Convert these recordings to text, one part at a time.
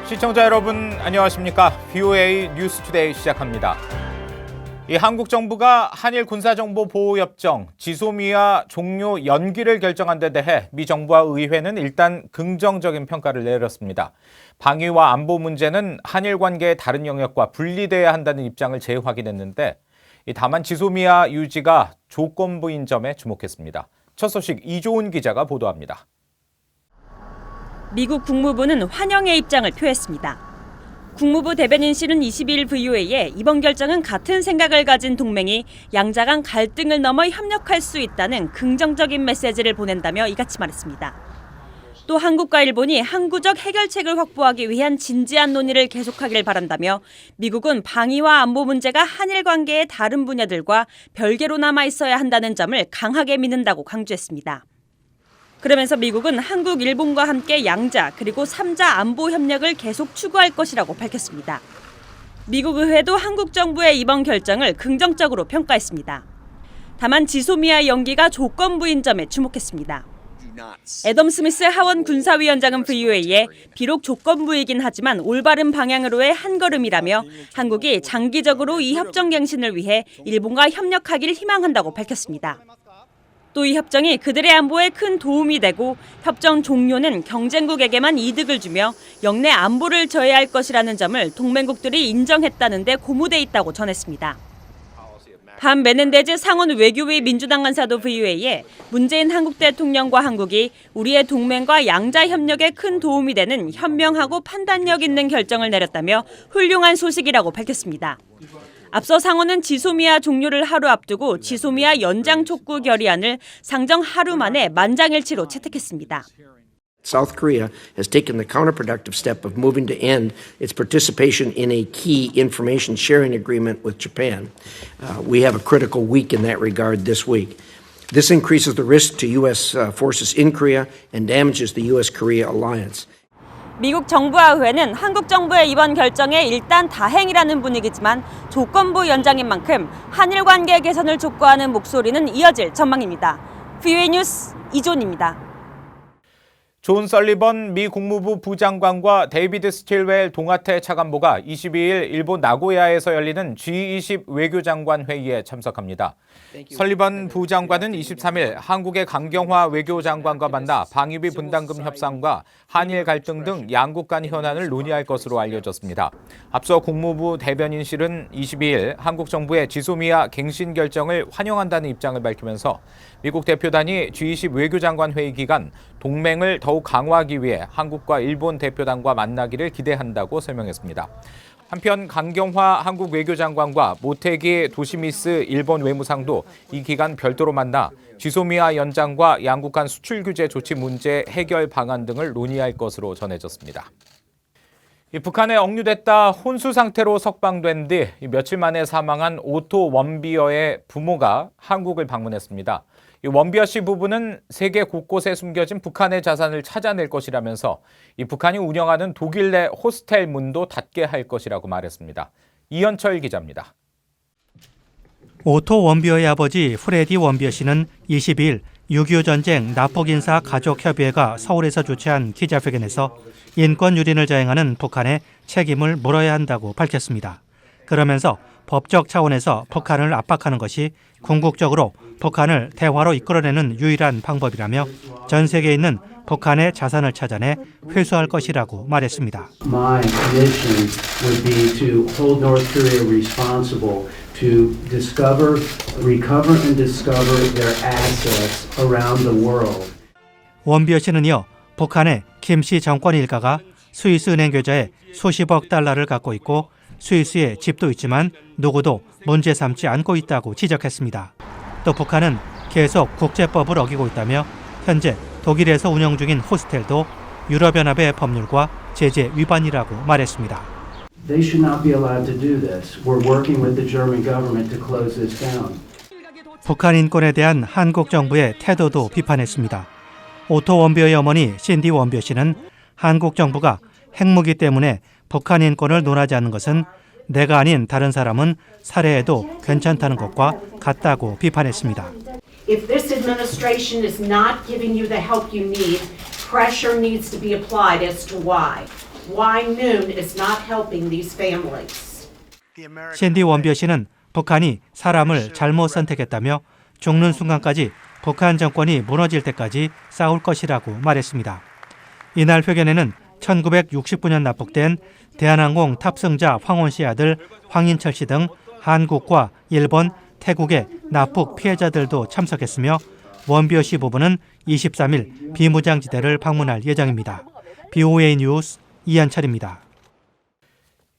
시청자 여러분 안녕하십니까? VOA 뉴스투데이 시작합니다. 이 한국 정부가 한일 군사정보보호협정 지소미아 종료 연기를 결정한 데 대해 미 정부와 의회는 일단 긍정적인 평가를 내렸습니다. 방위와 안보 문제는 한일 관계의 다른 영역과 분리돼야 한다는 입장을 재확인했는데 다만 지소미아 유지가 조건부인 점에 주목했습니다. 첫 소식 이조은 기자가 보도합니다. 미국 국무부는 환영의 입장을 표했습니다. 국무부 대변인실은 22일 VOA에 이번 결정은 같은 생각을 가진 동맹이 양자 간 갈등을 넘어 협력할 수 있다는 긍정적인 메시지를 보낸다며 이같이 말했습니다. 또 한국과 일본이 항구적 해결책을 확보하기 위한 진지한 논의를 계속하길 바란다며 미국은 방위와 안보 문제가 한일 관계의 다른 분야들과 별개로 남아 있어야 한다는 점을 강하게 믿는다고 강조했습니다. 그러면서 미국은 한국, 일본과 함께 양자 그리고 3자 안보 협력을 계속 추구할 것이라고 밝혔습니다. 미국 의회도 한국 정부의 이번 결정을 긍정적으로 평가했습니다. 다만 지소미아 연기가 조건부인 점에 주목했습니다. 애덤 스미스 하원 군사위원장은 VOA에 비록 조건부이긴 하지만 올바른 방향으로의 한 걸음이라며 한국이 장기적으로 이 협정 갱신을 위해 일본과 협력하길 희망한다고 밝혔습니다. 또 이 협정이 그들의 안보에 큰 도움이 되고 협정 종료는 경쟁국에게만 이득을 주며 영내 안보를 저해할 것이라는 점을 동맹국들이 인정했다는 데 고무돼 있다고 전했습니다. 반 메넨데즈 상원 외교위 민주당 간사도 VOA에 문재인 한국 대통령과 한국이 우리의 동맹과 양자 협력에 큰 도움이 되는 현명하고 판단력 있는 결정을 내렸다며 훌륭한 소식이라고 밝혔습니다. 앞서 상원은 지소미아 종료를 하루 앞두고 지소미아 연장 촉구 결의안을 상정 하루 만에 만장일치로 채택했습니다. South Korea has taken the counterproductive step of moving to end its participation in a key information sharing agreement with Japan. We have a critical week in that regard this week. This increases the risk to U.S. forces in Korea and damages the U.S.-Korea alliance. 미국 정부와 의회는 한국 정부의 이번 결정에 일단 다행이라는 분위기지만 조건부 연장인 만큼 한일 관계 개선을 촉구하는 목소리는 이어질 전망입니다. VOA 뉴스 이존입니다. 존 설리번 미 국무부 부장관과 데이비드 스틸웰 동아태 차관보가 22일 일본 나고야에서 열리는 G20 외교장관 회의에 참석합니다. 설리번 부장관은 23일 한국의 강경화 외교장관과 만나 방위비 분담금 협상과 한일 갈등 등 양국 간 현안을 논의할 것으로 알려졌습니다. 앞서 국무부 대변인실은 22일 한국 정부의 지소미아 갱신 결정을 환영한다는 입장을 밝히면서 미국 대표단이 G20 외교장관 회의 기간 동맹을 더욱 강화하기 위해 한국과 일본 대표단과 만나기를 기대한다고 설명했습니다. 한편 강경화 한국 외교장관과 모테기 도시미스 일본 외무상도 이 기간 별도로 만나 지소미아 연장과 양국 간 수출 규제 조치 문제 해결 방안 등을 논의할 것으로 전해졌습니다. 북한에 억류됐다 혼수 상태로 석방된 뒤 며칠 만에 사망한 오토 원비어의 부모가 한국을 방문했습니다. 원비어 씨 부부는 세계 곳곳에 숨겨진 북한의 자산을 찾아낼 것이라면서 북한이 운영하는 독일 내 호스텔 문도 닫게 할 것이라고 말했습니다. 이현철 기자입니다. 오토 원비어의 아버지 프레디 원비어 씨는 22일 6.25 전쟁 납북인사 가족협의회가 서울에서 주최한 기자회견에서 인권 유린을 자행하는 북한에 책임을 물어야 한다고 밝혔습니다. 그러면서 법적 차원에서 북한을 압박하는 것이 궁극적으로 북한을 대화로 이끌어내는 유일한 방법이라며 전 세계에 있는 북한의 자산을 찾아내 회수할 것이라고 말했습니다. My mission would be to hold North Korea responsible to discover, recover and discover their assets around the world. 원비어 씨는 이어 북한의 김씨 정권 일가가 스위스 은행 계좌에 수십억 달러를 갖고 있고 스위스에 집도 있지만 누구도 문제 삼지 않고 있다고 지적했습니다. 또 북한은 계속 국제법을 어기고 있다며 현재 독일에서 운영 중인 호스텔도 유럽연합의 법률과 제재 위반이라고 말했습니다. They should not be allowed to do this. We're working with the German government to close this down. 북한 인권에 대한 한국 정부의 태도도 비판했습니다. 오토 원비어의 어머니 신디 원비어 씨는 한국 정부가 핵무기 때문에 북한 인권을 논하지 않는 것은 내가 아닌 다른 사람은 살해해도 괜찮다는 것과 같다고 비판했습니다. If this administration is not giving you the help you need, pressure needs to be applied as to why. why noon is not helping these families. 신디 원비어 씨는 북한이 사람을 잘못 선택했다며 죽는 순간까지 북한 정권이 무너질 때까지 싸울 것이라고 말했습니다. 이날 회견에는 1969년 납북된 대한항공 탑승자 황원 씨 아들 황인철 씨 등 한국과 일본, 태국의 납북 피해자들도 참석했으며 원비어 씨 부부는 23일 비무장지대를 방문할 예정입니다. BOA 뉴스 이한철입니다.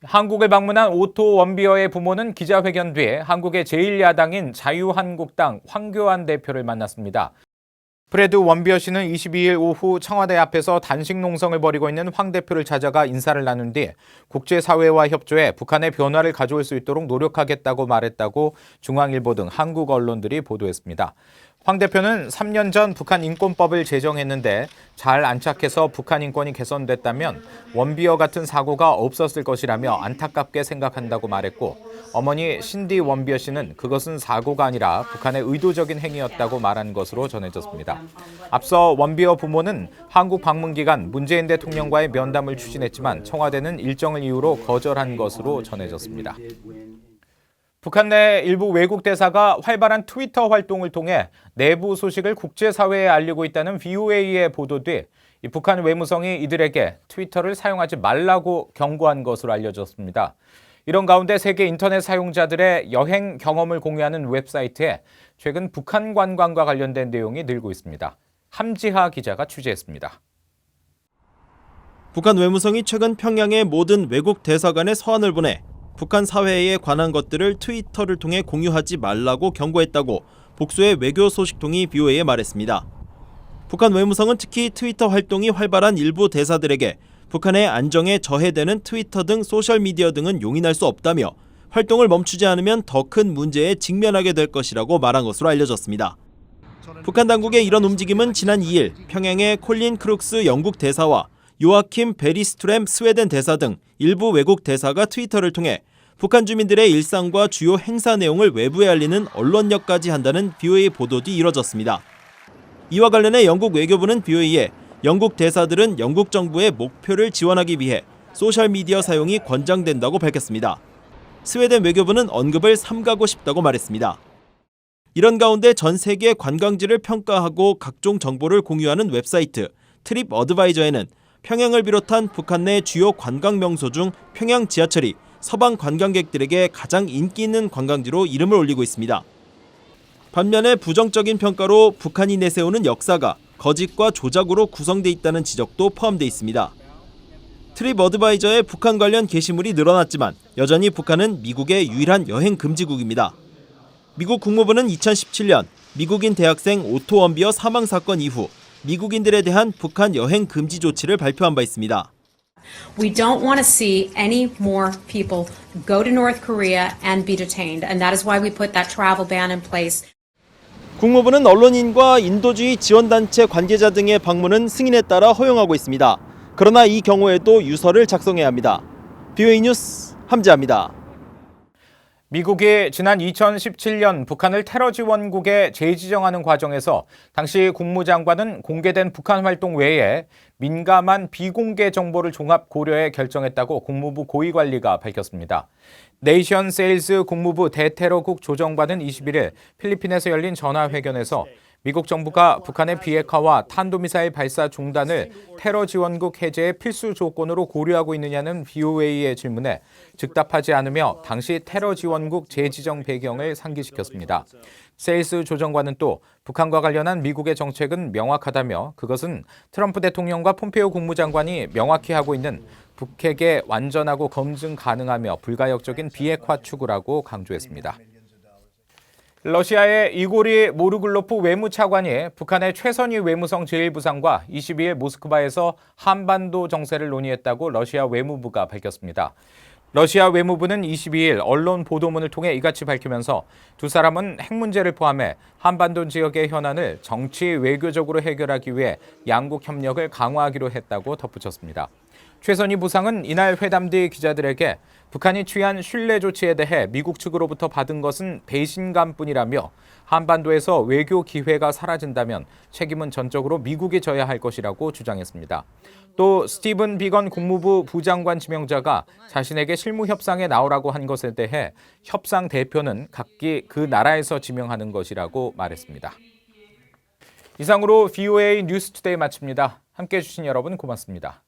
한국을 방문한 오토 원비어의 부모는 기자회견 뒤에 한국의 제1야당인 자유한국당 황교안 대표를 만났습니다. 프레드 원비어 씨는 22일 오후 청와대 앞에서 단식 농성을 벌이고 있는 황 대표를 찾아가 인사를 나눈 뒤 국제사회와 협조해 북한의 변화를 가져올 수 있도록 노력하겠다고 말했다고 중앙일보 등 한국 언론들이 보도했습니다. 황 대표는 3년 전 북한 인권법을 제정했는데 잘 안착해서 북한 인권이 개선됐다면 원비어 같은 사고가 없었을 것이라며 안타깝게 생각한다고 말했고, 어머니 신디 원비어 씨는 그것은 사고가 아니라 북한의 의도적인 행위였다고 말한 것으로 전해졌습니다. 앞서 원비어 부모는 한국 방문 기간 문재인 대통령과의 면담을 추진했지만 청와대는 일정을 이유로 거절한 것으로 전해졌습니다. 북한 내 일부 외국 대사가 활발한 트위터 활동을 통해 내부 소식을 국제사회에 알리고 있다는 VOA의 보도 뒤 북한 외무성이 이들에게 트위터를 사용하지 말라고 경고한 것으로 알려졌습니다. 이런 가운데 세계 인터넷 사용자들의 여행 경험을 공유하는 웹사이트에 최근 북한 관광과 관련된 내용이 늘고 있습니다. 함지하 기자가 취재했습니다. 북한 외무성이 최근 평양의 모든 외국 대사관에 서한을 보내 북한 사회에 관한 것들을 트위터를 통해 공유하지 말라고 경고했다고 복수의 외교 소식통이 BOA에 말했습니다. 북한 외무성은 특히 트위터 활동이 활발한 일부 대사들에게 북한의 안정에 저해되는 트위터 등 소셜미디어 등은 용인할 수 없다며 활동을 멈추지 않으면 더 큰 문제에 직면하게 될 것이라고 말한 것으로 알려졌습니다. 북한 당국의 이런 움직임은 지난 2일 평양의 콜린 크룩스 영국 대사와 요아킴 베리스트램 스웨덴 대사 등 일부 외국 대사가 트위터를 통해 북한 주민들의 일상과 주요 행사 내용을 외부에 알리는 언론역까지 한다는 BOA 보도 뒤 이뤄졌습니다. 이와 관련해 영국 외교부는 BOA에 영국 대사들은 영국 정부의 목표를 지원하기 위해 소셜미디어 사용이 권장된다고 밝혔습니다. 스웨덴 외교부는 언급을 삼가고 싶다고 말했습니다. 이런 가운데 전 세계 관광지를 평가하고 각종 정보를 공유하는 웹사이트 트립 어드바이저에는 평양을 비롯한 북한 내 주요 관광 명소 중 평양 지하철이 서방 관광객들에게 가장 인기 있는 관광지로 이름을 올리고 있습니다. 반면에 부정적인 평가로 북한이 내세우는 역사가 거짓과 조작으로 구성돼 있다는 지적도 포함돼 있습니다. 트립 어드바이저의 북한 관련 게시물이 늘어났지만 여전히 북한은 미국의 유일한 여행 금지국입니다. 미국 국무부는 2017년 미국인 대학생 오토 원비어 사망 사건 이후 미국인들에 대한 북한 여행 금지 조치를 발표한 바 있습니다. We don't want to see any more people go to North Korea and be detained, and that is why we put that travel ban in place. 국무부는 언론인과 인도주의 지원단체 관계자 등의 방문은 승인에 따라 허용하고 있습니다. 그러나 이 경우에도 유서를 작성해야 합니다. BOA 뉴스 함지아입니다. 미국이 지난 2017년 북한을 테러 지원국에 재지정하는 과정에서 당시 국무장관은 공개된 북한 활동 외에 민감한 비공개 정보를 종합 고려해 결정했다고 국무부 고위관리가 밝혔습니다. 네이션 세일즈 국무부 대테러국 조정관은 21일 필리핀에서 열린 전화회견에서 미국 정부가 북한의 비핵화와 탄도미사일 발사 중단을 테러 지원국 해제의 필수 조건으로 고려하고 있느냐는 BOA의 질문에 즉답하지 않으며 당시 테러 지원국 재지정 배경을 상기시켰습니다. 세일스 조정관은 또 북한과 관련한 미국의 정책은 명확하다며 그것은 트럼프 대통령과 폼페이오 국무장관이 명확히 하고 있는 북핵의 완전하고 검증 가능하며 불가역적인 비핵화 추구라고 강조했습니다. 러시아의 이고리 모르글로프 외무차관이 북한의 최선희 외무성 제1부상과 22일 모스크바에서 한반도 정세를 논의했다고 러시아 외무부가 밝혔습니다. 러시아 외무부는 22일 언론 보도문을 통해 이같이 밝히면서 두 사람은 핵 문제를 포함해 한반도 지역의 현안을 정치 외교적으로 해결하기 위해 양국 협력을 강화하기로 했다고 덧붙였습니다. 최선희 부상은 이날 회담 뒤 기자들에게 북한이 취한 신뢰 조치에 대해 미국 측으로부터 받은 것은 배신감뿐이라며 한반도에서 외교 기회가 사라진다면 책임은 전적으로 미국이 져야 할 것이라고 주장했습니다. 또 스티븐 비건 국무부 부장관 지명자가 자신에게 실무 협상에 나오라고 한 것에 대해 협상 대표는 각기 그 나라에서 지명하는 것이라고 말했습니다. 이상으로 VOA 뉴스투데이 마칩니다. 함께해 주신 여러분 고맙습니다.